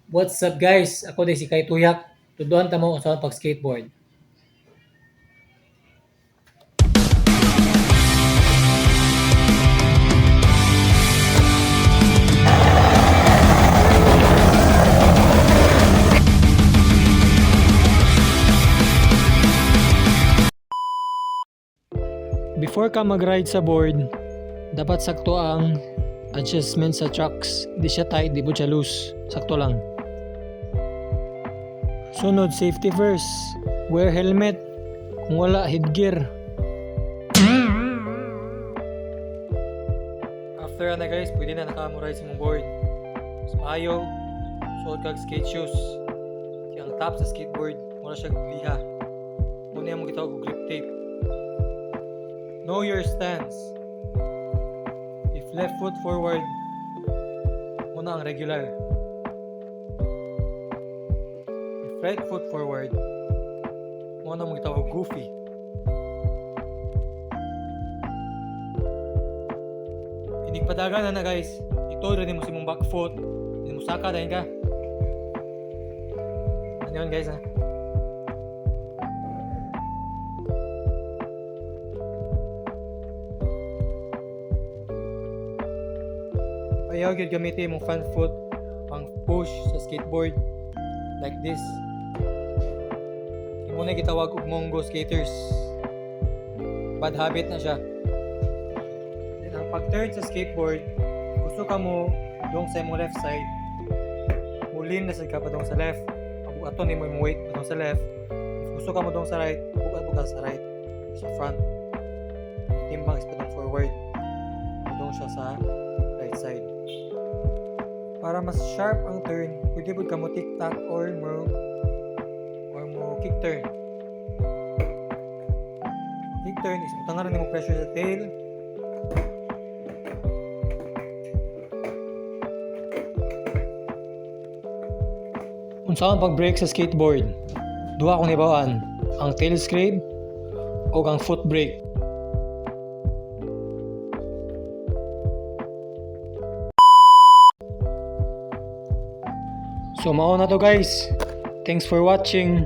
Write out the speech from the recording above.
What's up guys? Ako din si Kai Tuyak. Tuduan ta mo sa pag-skateboard. Before ka mag-ride sa board, dapat sakto ang adjustment sa trucks. Di siya tight, di po siya loose. Sakto lang. Sunod, safety first. Wear helmet. Kung wala, headgear. After na guys, pwede na naka-ride sa mong board. Sa maayo, suot kag skate shoes. Kaya ang top sa skateboard, wala siya liha. Muna yung magitawag ko grip tape. Know your stance. If left foot forward, muna ang regular. If right foot forward, muna ang magitawag goofy. Inigpadagan na guys. Ito rin mo si mong back foot. Hindi mo saka dahil ka. Ano yun guys ha? Ayaw yun gamitin mong front foot pang push sa skateboard like this. Hindi mo na gitawag og mongo skaters. Bad habit na siya. Then ang pag-turn sa skateboard, gusto ka mo dong sa imong left side. Mulin na sa ka pa dong sa left. Pag-ato ni mo yung weight dong sa left. If gusto ka mo dong sa right, bugat sa right. Sa front. Timbang is pa dong forward. Dong siya sa right side. Para mas sharp ang turn, pwede po ka mo tic-tac or mo kick turn. Kick turn is mutangan rin mo pressure sa tail. Unsa ang pag-brake sa skateboard? Duha akong ibawaan, ang tail scrape o ang foot brake. So mao na to guys. Thanks for watching.